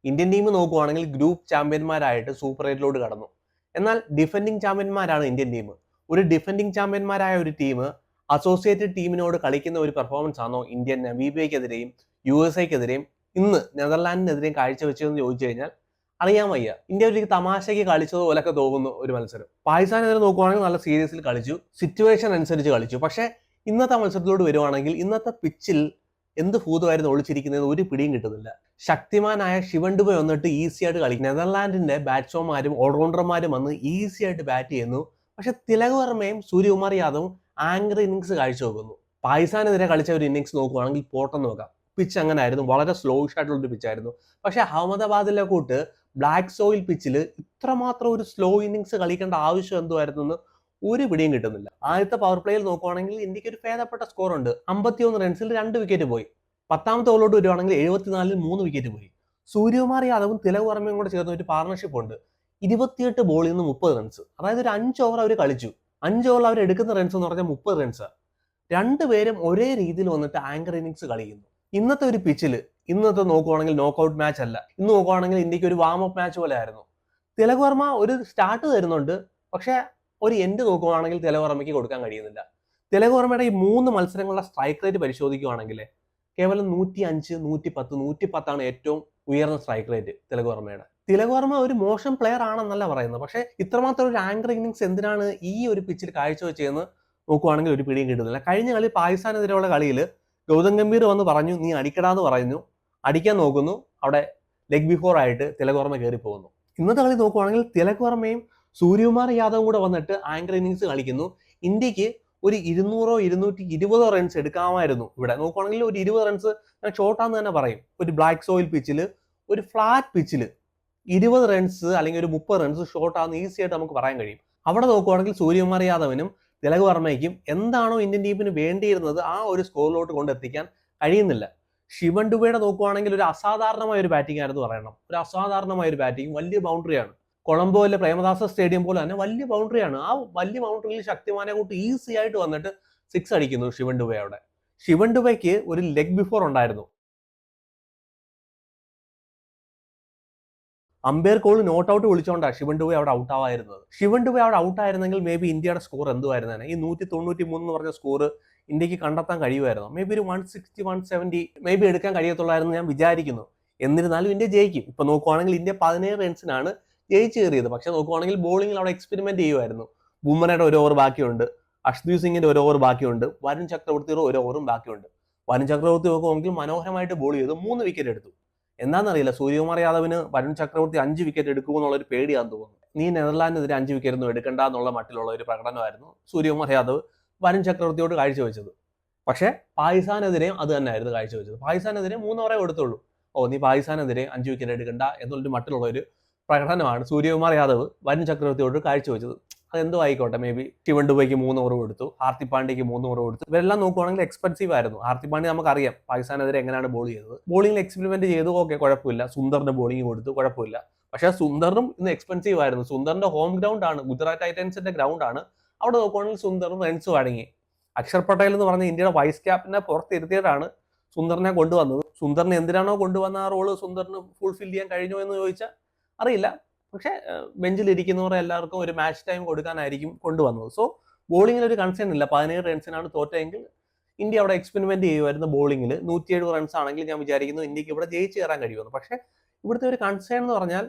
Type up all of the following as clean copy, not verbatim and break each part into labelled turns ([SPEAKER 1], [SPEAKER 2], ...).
[SPEAKER 1] Indian team നോക്കുവാണെങ്കിൽ group ചാമ്പ്യന്മാരായിട്ട് super എയ്റ്റിലോട്ട് കടന്നു. എന്നാൽ ഡിഫെൻഡിങ് ചാമ്പ്യന്മാരാണ് ഇന്ത്യൻ ടീം. ഒരു ഡിഫെൻഡിങ് ചാമ്പ്യന്മാരായ ഒരു ടീം അസോസിയേറ്റഡ് ടീമിനോട് കളിക്കുന്ന ഒരു പെർഫോമൻസ് ആണോ ഇന്ത്യൻ നമീബിയക്കെതിരെയും USA-ക്കെതിരെയും ഇന്ന് നെതർലാൻഡിനെതിരെയും കാഴ്ചവെച്ചതെന്ന് ചോദിച്ചു കഴിഞ്ഞാൽ അറിയാൻ വയ്യ. ഇന്ത്യ ഒരു തമാശയ്ക്ക് കളിച്ചതുപോലൊക്കെ തോന്നുന്നു ഒരു മത്സരം. പാകിസ്ഥാനെതിരെ നോക്കുവാണെങ്കിൽ നല്ല സീരിയസിൽ കളിച്ചു, സിറ്റുവേഷൻ അനുസരിച്ച് കളിച്ചു. പക്ഷേ ഇന്നത്തെ മത്സരത്തിലോട്ട് വരുവാണെങ്കിൽ ഇന്നത്തെ പിച്ചിൽ എന്ത് ഭൂതമായിരുന്നു ഒളിച്ചിരിക്കുന്നത് ഒരു പിടിയും കിട്ടുന്നില്ല. ശക്തിമാനായ ശിവൻ ഡുബെ വന്നിട്ട് ഈസി ആയിട്ട് കളിക്കും. നെതർലാൻഡിന്റെ ബാറ്റ്സ്മാൻമാരും ഓൾറൗണ്ടർമാരും വന്ന് ഈസി ആയിട്ട് ബാറ്റ് ചെയ്യുന്നു. പക്ഷെ തിലക് വർമ്മയും സൂര്യകുമാർ യാദവും ആങ്കർ ഇന്നിങ്സ് കാഴ്ചവെക്കുന്നു. പാകിസ്ഥാനെതിരെ കളിച്ച ഒരു ഇന്നിങ്സ് നോക്കുവാണെങ്കിൽ പോട്ടെന്ന് നോക്കാം. പിച്ച് അങ്ങനെ ആയിരുന്നു, വളരെ സ്ലോയിഷ് ആയിട്ടുള്ള ഒരു പിച്ചായിരുന്നു. പക്ഷെ അഹമ്മദാബാദിലെ കൂട്ട് ബ്ലാക്ക് സോയിൽ പിച്ചിൽ ഇത്രമാത്രം ഒരു സ്ലോ ഇന്നിങ്സ് കളിക്കേണ്ട ആവശ്യം എന്തുമായിരുന്നു എന്ന് ഒരു പിടിയും കിട്ടുന്നില്ല. ആദ്യത്തെ പവർ പ്ലേയിൽ നോക്കുവാണെങ്കിൽ ഇന്ത്യക്ക് ഒരു ഭേദപ്പെട്ട സ്കോർ ഉണ്ട്. 51 റൺസിൽ 2 വിക്കറ്റ് പോയി. 10ാമത്തെ ഓവറിലോട്ട് വരുവാണെങ്കിൽ 74-ൽ 3 വിക്കറ്റ് പോയി. സൂര്യകുമാർ യാദവും തിലക് വർമ്മയും കൂടെ ചേർന്ന ഒരു പാർട്ണർഷിപ്പ് ഉണ്ട്. 28 ബോളിൽ നിന്ന് 30 റൺസ്, അതായത് ഒരു 5 ഓവർ അവർ കളിച്ചു. 5 ഓവറിൽ അവർ എടുക്കുന്ന റൺസ് എന്ന് പറഞ്ഞാൽ 30 റൺസ്. രണ്ടുപേരും ഒരേ രീതിയിൽ വന്നിട്ട് ആങ്കർ ഇന്നിങ്സ് കളിക്കുന്നു. ഇന്നത്തെ ഒരു പിച്ചിൽ ഇന്നത്തെ നോക്കുവാണെങ്കിൽ നോക്കൌട്ട് മാച്ച് അല്ല. ഇന്ന് നോക്കുവാണെങ്കിൽ ഇന്ത്യക്ക് ഒരു വാം അപ്പ് മാച്ച് പോലെ ആയിരുന്നു. തിലക് വർമ്മ ഒരു സ്റ്റാർട്ട് തരുന്നുണ്ട്, പക്ഷെ ഒരു എൻഡ് നോക്കുവാണെങ്കിൽ തിലക് വർമ്മയ്ക്ക് കൊടുക്കാൻ കഴിയുന്നില്ല. തിലക് വർമ്മയുടെ ഈ 3 മത്സരങ്ങളുടെ സ്ട്രൈക്ക് റേറ്റ് പരിശോധിക്കുകയാണെങ്കിൽ കേവലം 105, 110, 110 ഏറ്റവും ഉയർന്ന സ്ട്രൈക്ക് റേറ്റ് തിലക് വർമ്മയുടെ. തിലക് വർമ്മ ഒരു മോശം പ്ലെയർ ആണെന്നല്ല പറയുന്നത്, പക്ഷേ ഇത്രമാത്രം ഒരു ആങ്കർ ഇന്നിങ്സ് എന്തിനാണ് ഈ ഒരു പിച്ചിൽ കാഴ്ചവെച്ചതെന്ന് നോക്കുവാണെങ്കിൽ ഒരു പിടിയും കിട്ടുന്നില്ല. കഴിഞ്ഞ കളി പാകിസ്ഥാനെതിരെയുള്ള കളിയിൽ ഗൗതം ഗംഭീർ വന്ന് പറഞ്ഞു നീ അടിക്കടാന്ന് പറയുന്നു, അടിക്കാൻ നോക്കുന്നു, അവിടെ ലെഗ് ബിഫോർ ആയിട്ട് തിലക് വർമ്മ കയറി പോകുന്നു. ഇന്നത്തെ കളി നോക്കുവാണെങ്കിൽ തിലക് വർമ്മയും സൂര്യകുമാർ യാദവും കൂടെ വന്നിട്ട് ആങ്കർ ഇന്നിങ്സ് കളിക്കുന്നു. ഇന്ത്യക്ക് ഒരു 200 220 റൺസ് എടുക്കാമായിരുന്നു. ഇവിടെ നോക്കുവാണെങ്കിൽ ഒരു 20 റൺസ് ഞാൻ ഷോർട്ടാന്ന് തന്നെ പറയും. ഒരു ബ്ലാക്ക് സോയിൽ പിച്ചിൽ, ഒരു ഫ്ലാറ്റ് പിച്ചിൽ 20 റൺസ് അല്ലെങ്കിൽ ഒരു 30 റൺസ് ഷോർട്ടാന്ന് ഈസി ആയിട്ട് നമുക്ക് പറയാൻ കഴിയും. അവിടെ നോക്കുവാണെങ്കിൽ സൂര്യകുമാർ യാദവിനും തിലക് വർമ്മയ്ക്കും എന്താണോ ഇന്ത്യൻ ടീമിന് വേണ്ടിയിരുന്നത് ആ ഒരു സ്കോറിലോട്ട് കൊണ്ടെത്തിക്കാൻ കഴിയുന്നില്ല. ശിവൻ ഡുബെയുടെ നോക്കുവാണെങ്കിൽ ഒരു അസാധാരണമായ ഒരു ബാറ്റിംഗ് ആയിരുന്നു പറയണം. ഒരു അസാധാരണമായ ഒരു ബാറ്റിംഗ്, വലിയ ബൗണ്ടറിയാണ്. കൊളംബോയിലെ പ്രേമദാസ സ്റ്റേഡിയം പോലെ തന്നെ വലിയ ബൗണ്ടറിയാണ്. ആ വലിയ ബൗണ്ടറിയിൽ ശക്തിമാനെ കൂട്ട് ഈസി ആയിട്ട് വന്നിട്ട് 6 അടിക്കുന്നു ശിവൻ ഡുബെ. അവിടെ ശിവൻ ഡുബെക്ക് ഒരു ലെഗ് ബിഫോർ ഉണ്ടായിരുന്നു. അമ്പയർ കോൾ നോട്ട് ഔട്ട് വിളിച്ചുകൊണ്ടാണ് ശിവൻ ഡുബെ അവിടെ ഔട്ട് ആവായിരുന്നത്. ശിവൻ ഡുബെ അവിടെ ഔട്ട് ആയിരുന്നെങ്കിൽ മേ ബി ഇന്ത്യയുടെ സ്കോർ എന്തുമായിരുന്നേ? ഈ 193 എന്ന് പറഞ്ഞ സ്കോർ ഇന്ത്യക്ക് കണ്ടെത്താൻ കഴിയുമായിരുന്നു. മേ ബി ഒരു 160, 170 മേ ബി എടുക്കാൻ കഴിയത്തുള്ളായിരുന്നു ഞാൻ വിചാരിക്കുന്നു. എന്നിരുന്നാലും ഇന്ത്യ ജയിക്കും. ഇപ്പൊ നോക്കുവാണെങ്കിൽ ഇന്ത്യ 17 റൺസിനാണ് ജയിച്ചു കയറിയത്. പക്ഷെ നോക്കുവാണെങ്കിൽ ബോളിംഗിൽ അവിടെ എക്സ്പെരിമെന്റ് ചെയ്യുമായിരുന്നു. ബുംറയുടെ ഒരു ഓവർ ബാക്കിയുണ്ട്, അർഷ്ദീപ് സിംഗിന്റെ ഒരു ഓവർ ബാക്കിയുണ്ട്, വരുൺ ചക്രവർത്തിയുടെ ഒരു ഓവറും ബാക്കിയുണ്ട്. വരുൺ ചക്രവർത്തി നോക്കുമെങ്കിൽ മനോഹരമായിട്ട് ബോൾ ചെയ്തു 3 വിക്കറ്റ് എടുത്തു. എന്താണെന്നറിയില്ല, സൂര്യകുമാർ യാദവിന് വരുൺ ചക്രവർത്തി 5 വിക്കറ്റ് എടുക്കുമെന്നുള്ളൊരു പേടിയാന്ന് തോന്നുന്നു. നീ നെതർലാൻഡിനെതിരെ 5 വിക്കറ്റ് ഒന്നും എടുക്കണ്ട എന്നുള്ള മട്ടിലുള്ള ഒരു പ്രകടനമായിരുന്നു സൂര്യകുമാർ യാദവ് വരുൺ ചക്രവർത്തിയോട് കാഴ്ചവെച്ചത്. പക്ഷേ പാകിസ്ഥാനെതിരെയും അത് തന്നെയായിരുന്നു കാഴ്ചവെച്ചത്. പാകിസ്ഥാനെതിരെ 3 ഓവറേ കൊടുത്തുള്ളൂ. നീ പാകിസ്ഥാനെതിരെ 5 വിക്കറ്റ് എടുക്കണ്ട എന്നുള്ളൊരു മട്ടിലുള്ള ഒരു പ്രകടനമാണ് സൂര്യകുമാർ യാദവ് വരുൺ ചക്രവർത്തിയോട് കാഴ്ചവെച്ചത്. അതെന്തോ ആയിക്കോട്ടെ, മേ ബി ശിവൻ ഡുബൈക്ക് 3 ഓവർ കൊടുത്തു, ഹാർദിക് പാണ്ഡ്യയ്ക്ക് 3 ഓവർ കൊടുത്തു. ഇവരെല്ലാം നോക്കുവാണെങ്കിൽ എക്സ്പെൻസീവ് ആയിരുന്നു. ഹാർദിക് പാണ്ഡ്യ നമുക്കറിയാം പാകിസ്ഥാനെതിരെ എങ്ങനെയാണ് ബോൾ ചെയ്തത്. ബോളിംഗിൽ എക്സ്പെരിമെന്റ് ചെയ്തു, ഓക്കെ കുഴപ്പമില്ല. സുന്ദറിന്റെ ബോളിംഗ് കൊടുത്തു, കുഴപ്പമില്ല. പക്ഷേ സുന്ദറിനും ഇന്ന് എക്സ്പെൻസീവ് ആയിരുന്നു. സുന്ദറിന്റെ ഹോം ഗ്രൗണ്ട് ആണ്, ഗുജറാത്ത് ടൈറ്റൻസിന്റെ ഗ്രൗണ്ട് ആണ്. അവിടെ നോക്കുവാണെങ്കിൽ സുന്ദറും റൺസ് വഴങ്ങി. അക്ഷർ പട്ടേൽ എന്ന് പറഞ്ഞ ഇന്ത്യയുടെ വൈസ് ക്യാപ്റ്റനെ പുറത്തിരുത്തിയിട്ടാണ് സുന്ദറിനെ കൊണ്ടുവന്നത്. സുന്ദറിനെ എന്തിനാണോ കൊണ്ടുവന്ന ആ റോള് സുന്ദറിന് ഫുൾഫിൽ ചെയ്യാൻ കഴിഞ്ഞോ എന്ന് ചോദിച്ചാൽ അറിയില്ല. പക്ഷേ ബെഞ്ചിലിരിക്കുന്നവരെ എല്ലാവർക്കും ഒരു മാച്ച് ടൈം കൊടുക്കാനായിരിക്കും കൊണ്ടുവന്നത്. സോ ബോളിങ്ങിൽ ഒരു കൺസേൺ ഇല്ല. 17 റൺസിനാണ് തോറ്റെങ്കിൽ ഇന്ത്യ അവിടെ എക്സ്പെരിമെന്റ് ചെയ്യുമായിരുന്നു ബോളിങ്ങിൽ. 107 റൺസ് ആണെങ്കിൽ ഞാൻ വിചാരിക്കുന്നു ഇന്ത്യക്ക് ഇവിടെ ജയിച്ച് കയറാൻ കഴിയുമെന്ന്. പക്ഷേ ഇവിടുത്തെ ഒരു കൺസേൺ എന്ന് പറഞ്ഞാൽ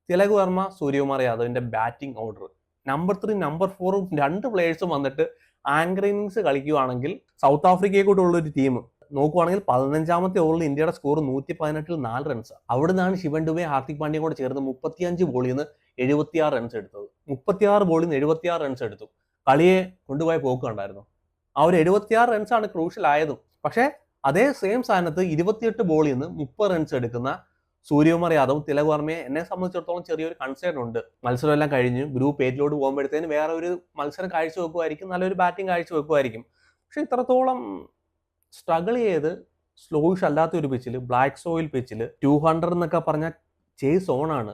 [SPEAKER 1] തിലക് വർമ്മ, സൂര്യകുമാർ യാദവിന്റെ ബാറ്റിംഗ് ഓർഡർ. നമ്പർ 3, നമ്പർ 4 2 പ്ലേയേഴ്സും വന്നിട്ട് ആങ്കർ ഇന്നിങ്സ് കളിക്കുകയാണെങ്കിൽ സൗത്ത് ആഫ്രിക്കയെ കൂട്ടുള്ള ഒരു ടീം നോക്കുവാണെങ്കിൽ 15ാമത്തെ ഓവറിൽ ഇന്ത്യയുടെ സ്കോർ 118-ൽ 4 റൺസ്. അവിടെ നിന്നാണ് ശിവൻ ഡുബെ ഹാർദിക് പാണ്ഡ്യയും കൂടെ ചേർന്ന് 35 ബോളിൽ നിന്ന് 76 റൺസ് എടുത്തത്. 36 ബോളിൽ നിന്ന് 76 റൺസ് എടുത്തു. കളിയെ കൊണ്ടുപോയ പോക്ക് കണ്ടായിരുന്നു. ആ ഒരു 76 റൺസാണ് ക്രൂഷ്യൽ ആയതും. പക്ഷേ അതേ സെയിം സ്ഥാനത്ത് 28 ബോളിൽ നിന്ന് 30 റൺസ് എടുക്കുന്ന സൂര്യകുമാർ യാദവും തിലക് വർമ്മയെ എന്നെ സംബന്ധിച്ചിടത്തോളം ചെറിയൊരു കൺസേൺ ഉണ്ട്. മത്സരം എല്ലാം കഴിഞ്ഞ് ഗ്രൂപ്പ് 8 പോകുമ്പോഴത്തേന് വേറെ ഒരു മത്സരം കാഴ്ചവെക്കുമായിരിക്കും, നല്ലൊരു ബാറ്റിംഗ് കാഴ്ചവെക്കുമായിരിക്കും. പക്ഷെ ഇത്രത്തോളം സ്ട്രഗിൾ ചെയ്ത് സ്ലോയിഷ് അല്ലാത്ത ഒരു പിച്ചിൽ, ബ്ലാക്ക് സോയിൽ പിച്ചിൽ 200 എന്നൊക്കെ പറഞ്ഞാൽ ചേസ് ഓണാണ്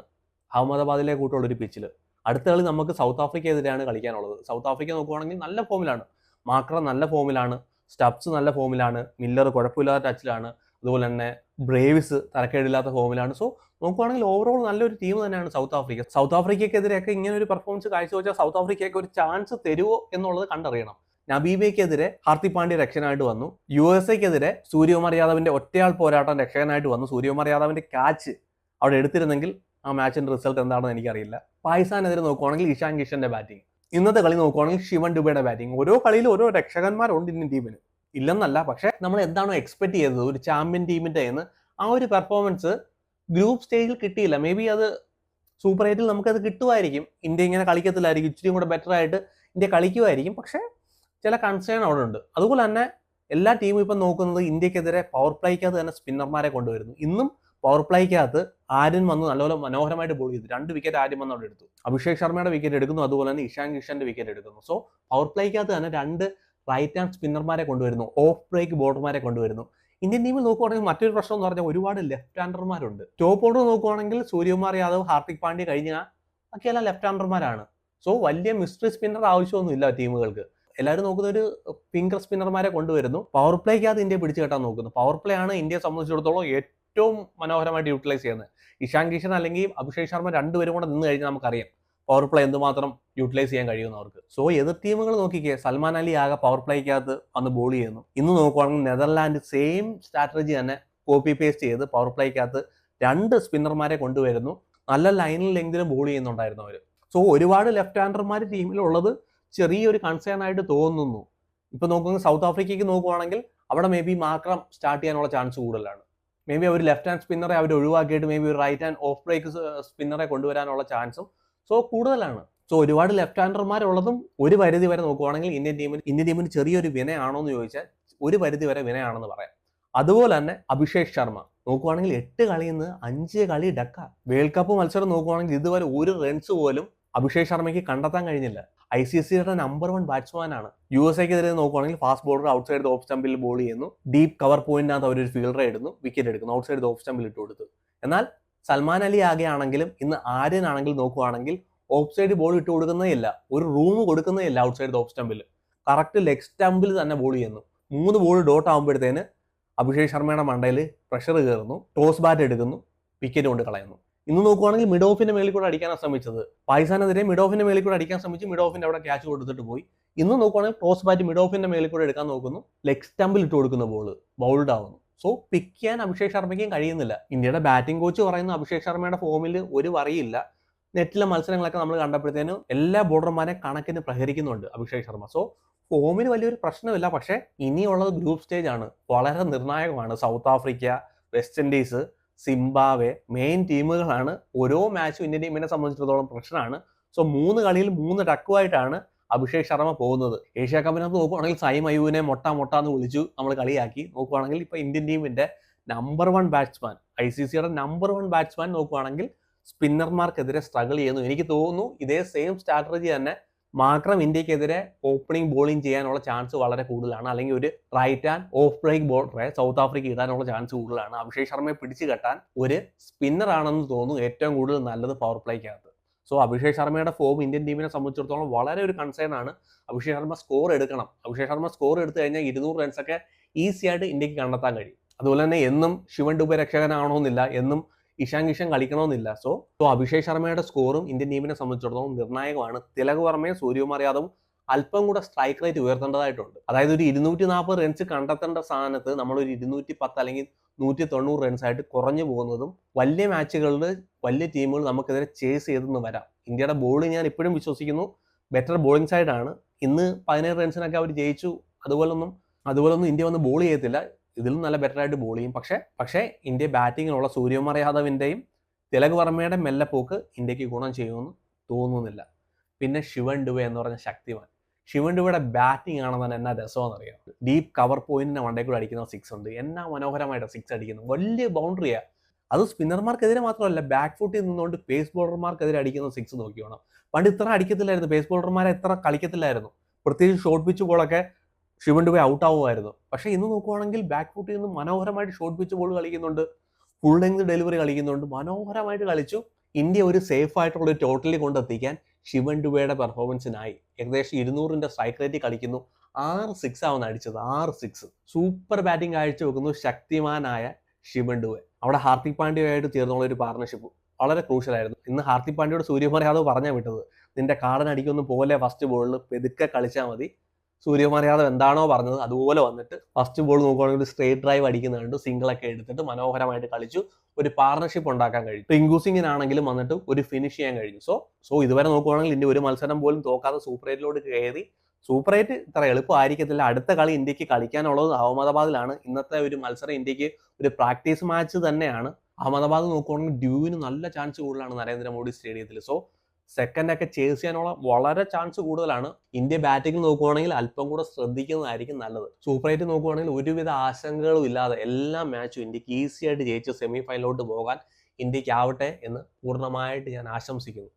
[SPEAKER 1] അഹമ്മദാബാദിലെ കൂട്ടുള്ള ഒരു പിച്ചിൽ. അടുത്ത കളി നമുക്ക് സൗത്ത് ആഫ്രിക്കയെതിരെയാണ് കളിക്കാനുള്ളത്. സൗത്ത് ആഫ്രിക്ക നോക്കുവാണെങ്കിൽ നല്ല ഫോമിലാണ്, മാക്ര നല്ല ഫോമിലാണ്, സ്റ്റബ്സ് നല്ല ഫോമിലാണ്, മില്ലർ കുഴപ്പമില്ലാത്ത ടച്ചിലാണ്, അതുപോലെ തന്നെ ബ്രേവിസ് തരക്കേടില്ലാത്ത ഫോമിലാണ്. സോ നോക്കുവാണെങ്കിൽ ഓവറോൾ നല്ലൊരു ടീം തന്നെയാണ് സൗത്ത് ആഫ്രിക്ക. സൗത്ത് ആഫ്രിക്കയ്ക്കെതിരെയൊക്കെ ഇങ്ങനെ ഒരു പെർഫോമൻസ് കാഴ്ചവെച്ചാൽ സൗത്ത് ആഫ്രിക്കയ്ക്ക് ഒരു ചാൻസ് തരുമോ എന്നുള്ളത് കണ്ടറിയണം. നബീബയ്ക്കെതിരെ ഹാർദിക് പാണ്ഡ്യ രക്ഷകനായിട്ട് വന്നു. USA-ക്കെതിരെ സൂര്യകുമാർ യാദവിന്റെ ഒറ്റയാൾ പോരാട്ടം രക്ഷകനായിട്ട് വന്നു. സൂര്യകുമാർ യാദവിന്റെ ക്യാച്ച് അവിടെ എടുത്തിരുന്നെങ്കിൽ ആ മാച്ചിന്റെ റിസൾട്ട് എന്താണെന്ന് എനിക്കറിയില്ല. പാകിസ്ഥാനെതിരെ നോക്കുവാണെങ്കിൽ ഇഷാൻ കിഷന്റെ ബാറ്റിംഗ്. ഇന്നത്തെ കളി നോക്കുവാണെങ്കിൽ ശിവൻ ദുബെയുടെ ബാറ്റിംഗ്. ഓരോ കളിയിലും ഓരോ രക്ഷകന്മാരുണ്ട് ഇന്ത്യൻ ടീമിന്, ഇല്ലെന്നല്ല. പക്ഷെ നമ്മൾ എന്താണോ എക്സ്പെക്ട് ചെയ്തത് ഒരു ചാമ്പ്യൻ ടീമിന്റെ ആ ഒരു പെർഫോമൻസ് ഗ്രൂപ്പ് സ്റ്റേജിൽ കിട്ടിയില്ല. മേ ബി അത് സൂപ്പർ 8-ൽ നമുക്കത് കിട്ടുമായിരിക്കും. ഇന്ത്യ ഇങ്ങനെ കളിക്കത്തില്ലായിരിക്കും, ഇച്ചിരിയും കൂടെ ബെറ്റർ ആയിട്ട് ഇന്ത്യ കളിക്കുമായിരിക്കും. പക്ഷെ ചില കൺസേൺ അവിടെ ഉണ്ട്. അതുപോലെ തന്നെ എല്ലാ ടീമും ഇപ്പം നോക്കുന്നത് ഇന്ത്യക്കെതിരെ പവർ പ്ലേക്കകത്ത് തന്നെ സ്പിന്നർമാരെ കൊണ്ടുവരുന്നു. ഇന്നും പവർ പ്ലേക്കകത്ത് ആര്യൻ വന്ന് നല്ലപോലെ മനോഹരമായിട്ട് ബോൾ ചെയ്തു. 2 വിക്കറ്റ് ആര്യൻ വന്ന് അവിടെ എടുത്തു. അഭിഷേക് ശർമ്മയുടെ വിക്കറ്റ് എടുക്കുന്നു, അതുപോലെ തന്നെ ഇഷാൻ കിഷന്റെ വിക്കറ്റ് എടുക്കുന്നു. സോ പവർ പ്ലേക്കകത്ത് തന്നെ 2 റൈറ്റ് ഹാൻഡ് സ്പിന്നർമാരെ കൊണ്ടുവരുന്നു, ഓഫ് ബ്രേക്ക് ബോളർമാരെ കൊണ്ടുവരുന്നു. ഇന്ത്യൻ ടീമിൽ നോക്കുവാണെങ്കിൽ മറ്റൊരു പ്രശ്നം എന്ന് പറഞ്ഞാൽ ഒരുപാട് ലെഫ്റ്റ് ഹാൻഡർമാരുണ്ട്. ടോപ്പ് ഓർഡർ നോക്കുവാണെങ്കിൽ സൂര്യകുമാർ യാദവ്, ഹാർദിക് പാണ്ഡ്യ കഴിഞ്ഞാൽ ഒക്കെയെല്ലാം ലെഫ്റ്റ് ഹാൻഡർമാരാണ്. സോ വലിയ മിസ്റ്ററി സ്പിന്നർ ആവശ്യമൊന്നുമില്ല ടീമുകൾക്ക്. എല്ലാവരും നോക്കുന്ന ഒരു ഫിംഗർ സ്പിന്നർമാരെ കൊണ്ടുവരുന്നു. പവർ പ്ലേക്കകത്ത് ഇന്ത്യ പിടിച്ചു കെട്ടാൻ നോക്കുന്നു. പവർ പ്ലേ ആണ് ഇന്ത്യയെ സംബന്ധിച്ചിടത്തോളം ഏറ്റവും മനോഹരമായിട്ട് യൂട്ടിലൈസ് ചെയ്യുന്നത്. ഇഷാൻ കിഷൻ അല്ലെങ്കിൽ അഭിഷേക് ശർമ്മ രണ്ടുപേരും കൂടെ നിന്ന് കഴിഞ്ഞാൽ നമുക്കറിയാം പവർ പ്ലേ എന്തുമാത്രം യൂട്ടിലൈസ് ചെയ്യാൻ കഴിയുന്നു അവർക്ക്. സോ എതിർ ടീമുകൾ നോക്കിക്കേ, സൽമാൻ അലി ആകെ പവർ പ്ലേക്കകത്ത് വന്ന് ബോൾ ചെയ്യുന്നു. ഇന്ന് നോക്കുവാണെങ്കിൽ നെതർലാൻഡ് സെയിം സ്ട്രാറ്റജി തന്നെ കോപ്പി പേസ്റ്റ് ചെയ്ത് പവർ പ്ലേക്കകത്ത് 2 സ്പിന്നർമാരെ കൊണ്ടുവരുന്നു. നല്ല ലൈനിൽ ലെങ്തിലും ബോൾ ചെയ്യുന്നുണ്ടായിരുന്നു അവർ. സോ ഒരുപാട് ലെഫ്റ്റ് ഹാൻഡർമാർ ടീമിലുള്ളത് ചെറിയൊരു കൺസേൺ ആയിട്ട് തോന്നുന്നു. ഇപ്പൊ നോക്കുന്നത് സൗത്ത് ആഫ്രിക്കയ്ക്ക് നോക്കുവാണെങ്കിൽ അവിടെ മേ ബി മാക്രം സ്റ്റാർട്ട് ചെയ്യാനുള്ള ചാൻസ് കൂടുതലാണ്. മേ ബി അവർ ലെഫ്റ്റ് ഹാൻഡ് സ്പിന്നറെ അവർ ഒഴിവാക്കിയിട്ട് മേ ബി ഒരു റൈറ്റ് ഹാൻഡ് ഓഫ് ബ്രേക്ക് സ്പിന്നറെ കൊണ്ടുവരാനുള്ള ചാൻസും സോ കൂടുതലാണ്. സോ ഒരുപാട് ലെഫ്റ്റ് ഹാൻഡർമാരുള്ളതും ഒരു പരിധി വരെ നോക്കുവാണെങ്കിൽ ഇന്ത്യൻ ടീമിന് ചെറിയൊരു വിനയാണോ എന്ന് ചോദിച്ചാൽ ഒരു പരിധി വരെ വിനയാണെന്ന് പറയാം. അതുപോലെ തന്നെ അഭിഷേക് ശർമ്മ നോക്കുവാണെങ്കിൽ 8 കളിയിൽ നിന്ന് 5 കളി ഡക്ക. വേൾഡ് കപ്പ് മത്സരം നോക്കുവാണെങ്കിൽ ഇതുവരെ ഒരു റൺസ് പോലും അഭിഷേക് ശർമ്മയ്ക്ക് കണ്ടെത്താൻ കഴിഞ്ഞില്ല. ICCയുടെ നമ്പർ 1 ബാറ്റ്സ്മാൻ ആണ്. USA-ക്കെതിരെ നോക്കുവാണെങ്കിൽ fast bowler outside off സ്റ്റംപിൽ ബോൾ ചെയ്യുന്നു. ഡീപ് കവർ പോയിന്റിനകത്ത് അവരൊരു ഫീൽഡറെ ഇടുന്നു, വിക്കറ്റ് എടുക്കുന്നു, ഔട്ട് സൈഡ് ഓഫ് സ്റ്റംപിൽ ഇട്ട് കൊടുത്തു. എന്നാൽ സൽമാൻ അലി ആകെയാണെങ്കിലും ഇന്ന് ആര്യൻ ആണെങ്കിൽ നോക്കുവാണെങ്കിൽ ഓഫ് സൈഡ് ബോൾ ഇട്ട് കൊടുക്കുന്നേ ഇല്ല, ഒരു റൂം കൊടുക്കുന്നേ ഇല്ല. ഔട്ട് സൈഡ് ഓഫ് സ്റ്റംപിൽ കറക്റ്റ് ലെഗ് സ്റ്റംപിൽ തന്നെ ബോൾ ചെയ്യുന്നു. 3 ബോൾ ഡോട്ട് ആകുമ്പോഴത്തേന് അഭിഷേക് ശർമ്മയുടെ മണ്ടയിൽ പ്രഷർ കയറുന്നു, ടോസ് ബാറ്റ് എടുക്കുന്നു, വിക്കറ്റ് കൊണ്ട് കളയുന്നു. ഇന്ന് നോക്കുവാണെങ്കിൽ മിഡ് ഓഫിന്റെ മേളിൽ കൂടെ അടിക്കാനാണ് ശ്രമിച്ചത്. പാകിസ്ഥാനെതിരെ മിഡ് ഓഫിന്റെ മേളിൽ കൂടെ അടിക്കാൻ ശ്രമിച്ച് മിഡ് ഓഫിന്റെ അവിടെ ക്യാച്ച് കൊടുത്തിട്ട് പോയി. ഇന്ന് നോക്കുവാണെങ്കിൽ ടോസ് ബാറ്റ് മിഡ് ഓഫിന്റെ മേളിൽ കൂടെ എടുക്കാൻ നോക്കുന്നു, ലെഗ് സ്റ്റംപിൽ ഇട്ട് കൊടുക്കുന്ന ബോൾ ബൗൾഡ് ആവുന്നു. സോ പിക്ക് ചെയ്യാൻ അഭിഷേക് ശർമ്മയ്ക്കും കഴിയുന്നില്ല. ഇന്ത്യയുടെ ബാറ്റിംഗ് കോച്ച് പറയുന്ന അഭിഷേക് ശർമ്മയുടെ ഫോമിൽ ഒരു വറിയില്ല. നെറ്റിലെ മത്സരങ്ങളൊക്കെ നമ്മൾ കണ്ടപ്പോഴത്തേനും എല്ലാ ബോളർമാരെ കണക്കിന് പ്രഹരിക്കുന്നുണ്ട് അഭിഷേക് ശർമ്മ. സോ ഫോമിന് വലിയൊരു പ്രശ്നമില്ല. പക്ഷേ ഇനിയുള്ളത് ഗ്രൂപ്പ് സ്റ്റേജ് ആണ്, വളരെ നിർണായകമാണ്. South Africa, west Indies, Zimbabwe main ടീമുകളാണ്. ഓരോ മാച്ചും ഇന്ത്യൻ ടീമിനെ സംബന്ധിച്ചിടത്തോളം പ്രശ്നമാണ്. സോ 3 കളിയിൽ 3 ഡക്കുമായിട്ടാണ് അഭിഷേക് ശർമ്മ പോകുന്നത്. ഏഷ്യ കപ്പിനകത്ത് നോക്കുവാണെങ്കിൽ സൈം അയ്യൂവിനെ മൊട്ട എന്ന് വിളിച്ചു നമ്മൾ കളിയാക്കി. നോക്കുവാണെങ്കിൽ ഇപ്പൊ ഇന്ത്യൻ ടീമിന്റെ നമ്പർ 1 ബാറ്റ്സ്മാൻ, ICCയുടെ നമ്പർ 1 ബാറ്റ്സ്മാൻ നോക്കുവാണെങ്കിൽ സ്പിന്നർമാർക്കെതിരെ സ്ട്രഗിൾ ചെയ്യുന്നു. എനിക്ക് തോന്നുന്നു ഇതേ സെയിം സ്ട്രാറ്റജി തന്നെ മാക്രം ഇന്ത്യക്കെതിരെ ഓപ്പണിംഗ് ബോളിംഗ് ചെയ്യാനുള്ള ചാൻസ് വളരെ കൂടുതലാണ്. അല്ലെങ്കിൽ ഒരു റൈറ്റ് ഹാൻഡ് ഓഫ് ബ്രേക്ക് ബോളറെ സൗത്ത് ആഫ്രിക്ക ഇടാനുള്ള ചാൻസ് കൂടുതലാണ്. അഭിഷേക് ശർമ്മയെ പിടിച്ചു കെട്ടാൻ ഒരു സ്പിന്നർ ആണെന്ന് തോന്നുന്നു ഏറ്റവും കൂടുതൽ നല്ലത് പവർ പ്ലേക്കകത്ത്. സോ അഭിഷേക് ശർമ്മയുടെ ഫോം ഇന്ത്യൻ ടീമിനെ സംബന്ധിച്ചിടത്തോളം വളരെ ഒരു കൺസേൺ ആണ്. അഭിഷേക് ശർമ്മ സ്കോർ എടുക്കണം. അഭിഷേക് ശർമ്മ സ്കോർ എടുത്തു കഴിഞ്ഞാൽ 200 റൺസൊക്കെ ഈസി ആയിട്ട് ഇന്ത്യക്ക് കണ്ടെത്താൻ കഴിയും. അതുപോലെ തന്നെ എന്നും ശിവൻ ദുബെ രക്ഷകനാവണമെന്നില്ല, എന്നും ഇഷാൻ കിഷൻ കളിക്കണമെന്നില്ല. സോ അഭിഷേക് ശർമ്മയുടെ സ്കോറും ഇന്ത്യൻ ടീമിനെ സംബന്ധിച്ചിടത്തോളം നിർണായകമാണ്. തിലക് വർമ്മയും സൂര്യകുമാർ യാദവും അല്പം കൂടെ സ്ട്രൈക്ക് റേറ്റ് ഉയർത്തേണ്ടതായിട്ടുണ്ട്. അതായത് ഒരു 240 റൺസ് കണ്ടെത്തേണ്ട സ്ഥാനത്ത് നമ്മളൊരു 210 അല്ലെങ്കിൽ 190 റൺസ് ആയിട്ട് കുറഞ്ഞു പോകുന്നതും വലിയ മാച്ചുകളിൽ വലിയ ടീമുകൾ നമുക്കെതിരെ ചേസ് ചെയ്തെന്ന് വരാം. ഇന്ത്യയുടെ ബോളിംഗ് ഞാൻ ഇപ്പോഴും വിശ്വസിക്കുന്നു ബെറ്റർ ബോളിംഗ് സൈഡാണ്. ഇന്ന് 17 റൺസിനൊക്കെ അവർ ജയിച്ചു. അതുപോലൊന്നും ഇന്ത്യ വന്ന് ബോൾ ചെയ്യത്തില്ല. ഇതിലും നല്ല ബെറ്റർ ആയിട്ട് ബോൾ ചെയ്യും. പക്ഷേ ഇന്ത്യ ബാറ്റിങ്ങിലുള്ള സൂര്യകുമാർ യാദവിന്റെയും തിലക് വർമ്മയുടെ മെല്ലെപ്പോക്ക് ഇന്ത്യക്ക് ഗുണം ചെയ്യുമെന്ന് തോന്നുന്നില്ല. പിന്നെ ശിവൻ ദുബെ എന്ന് പറഞ്ഞ ശക്തിമാൻ. ശിവൻ ദുബെയുടെ ബാറ്റിംഗ് ആണെന്ന് തന്നെ എന്നാ രസമെന്നറിയാം. ഡീപ്പ് കവർ പോയിന്റിന്റെ മണ്ടയിൽ കൂടെ അടിക്കുന്ന 6 ഉണ്ട്. എന്നാ മനോഹരമായിട്ട് 6 അടിക്കുന്നു. വലിയ ബൗണ്ടറിയാണ്. അത് സ്പിന്നർമാർക്കെതിരെ മാത്രമല്ല, ബാക്ക് ഫുട്ടിൽ നിന്നുകൊണ്ട് പേസ് ബോളർമാർക്കെതിരെ അടിക്കുന്ന 6 നോക്കി വേണം. പണ്ട് ഇത്ര അടിക്കത്തില്ലായിരുന്നു, പേസ് ബോളർമാരെ എത്ര കളിക്കത്തില്ലായിരുന്നു. പ്രത്യേകിച്ച് ഷോർട്ട് പിച്ച് ബോളൊക്കെ ശിവൻ ദുബെ ഔട്ട് ആവുമായിരുന്നു. പക്ഷേ ഇന്ന് നോക്കുവാണെങ്കിൽ ബാക്ക് ഫുട്ടിൽ നിന്ന് മനോഹരമായിട്ട് ഷോർട്ട് പിച്ച് ബോൾ കളിക്കുന്നുണ്ട്, ഫുൾ ലെങ്ത് ഡെലിവറി കളിക്കുന്നുണ്ട്, മനോഹരമായിട്ട് കളിച്ചു. ഇന്ത്യ ഒരു സേഫ് ആയിട്ടുള്ള ഒരു ടോട്ടലിൽ കൊണ്ടെത്തിക്കാൻ ശിവൻ ദുബെയുടെ പെർഫോമൻസിനായി. ഏകദേശം 200ന്റെ സ്ട്രൈക്ക് റേറ്റ് കളിക്കുന്നു. 6 6 ആവുന്ന അടിച്ചത്, 6 6. സൂപ്പർ ബാറ്റിംഗ് കാഴ്ചവെക്കുന്നു ശക്തിമാനായ ശിവൻ ദുബെ. അവിടെ ഹാർദിക് പാണ്ഡ്യയുമായിട്ട് ചേർന്നുള്ള ഒരു പാർട്ണർഷിപ്പ് വളരെ ക്രൂഷ്യലായിരുന്നു. ഇന്ന് ഹാർദിക് പാണ്ഡ്യയോട് സൂര്യകുമാർ യാദവ് പറഞ്ഞാൽ വിട്ടത്, നിന്റെ കാടനടിക്കൊന്നും പോലെ ഫസ്റ്റ് ബോളിൽ പെതുക്കെ കളിച്ചാൽ മതി. സൂര്യകുമാർ യാദവ് എന്താണോ പറഞ്ഞത് അതുപോലെ വന്നിട്ട് ഫസ്റ്റ് ബോൾ നോക്കുകയാണെങ്കിൽ ഒരു സ്ട്രേറ്റ് ഡ്രൈവ് അടിക്കുന്ന കണ്ടു, സിംഗിളൊക്കെ എടുത്തിട്ട് മനോഹരമായിട്ട് കളിച്ചു, ഒരു പാർട്ണർഷിപ്പ് ഉണ്ടാക്കാൻ കഴിഞ്ഞു. റിങ്കു സിംഗിനാണെങ്കിലും വന്നിട്ട് ഒരു ഫിനിഷ് ചെയ്യാൻ കഴിഞ്ഞു. സോ ഇതുവരെ നോക്കുകയാണെങ്കിൽ ഇന്ത്യ ഒരു മത്സരം പോലും തോക്കാതെ സൂപ്പർ 8 കയറി. സൂപ്പർ 8 ഇത്ര എളുപ്പമായിരിക്കത്തില്ല. അടുത്ത കളി ഇന്ത്യക്ക് കളിക്കാനുള്ളത് അഹമ്മദാബാദിലാണ്. ഇന്നത്തെ ഒരു മത്സരം ഇന്ത്യക്ക് ഒരു പ്രാക്ടീസ് മാച്ച് തന്നെയാണ്. അഹമ്മദാബാദ് നോക്കുകയാണെങ്കിൽ ഡ്യൂവിന് നല്ല ചാൻസ് കൂടുതലാണ് നരേന്ദ്രമോദി സ്റ്റേഡിയത്തിൽ. സോ സെക്കൻഡൊക്കെ ചേസ് ചെയ്യാനുള്ള വളരെ ചാൻസ് കൂടുതലാണ്. ഇന്ത്യ ബാറ്റിംഗ് നോക്കുകയാണെങ്കിൽ അല്പം കൂടെ ശ്രദ്ധിക്കുന്നതായിരിക്കും നല്ലത്. സൂപ്പർ 8 നോക്കുകയാണെങ്കിൽ ഒരുവിധ ആശങ്കകളും ഇല്ലാതെ എല്ലാ മാച്ചും ഇന്ത്യക്ക് ഈസി ആയിട്ട് ജയിച്ച് സെമി ഫൈനലിലോട്ട് പോകാൻ ഇന്ത്യക്ക് ആവട്ടെ എന്ന് പൂർണ്ണമായിട്ട് ഞാൻ ആശംസിക്കുന്നു.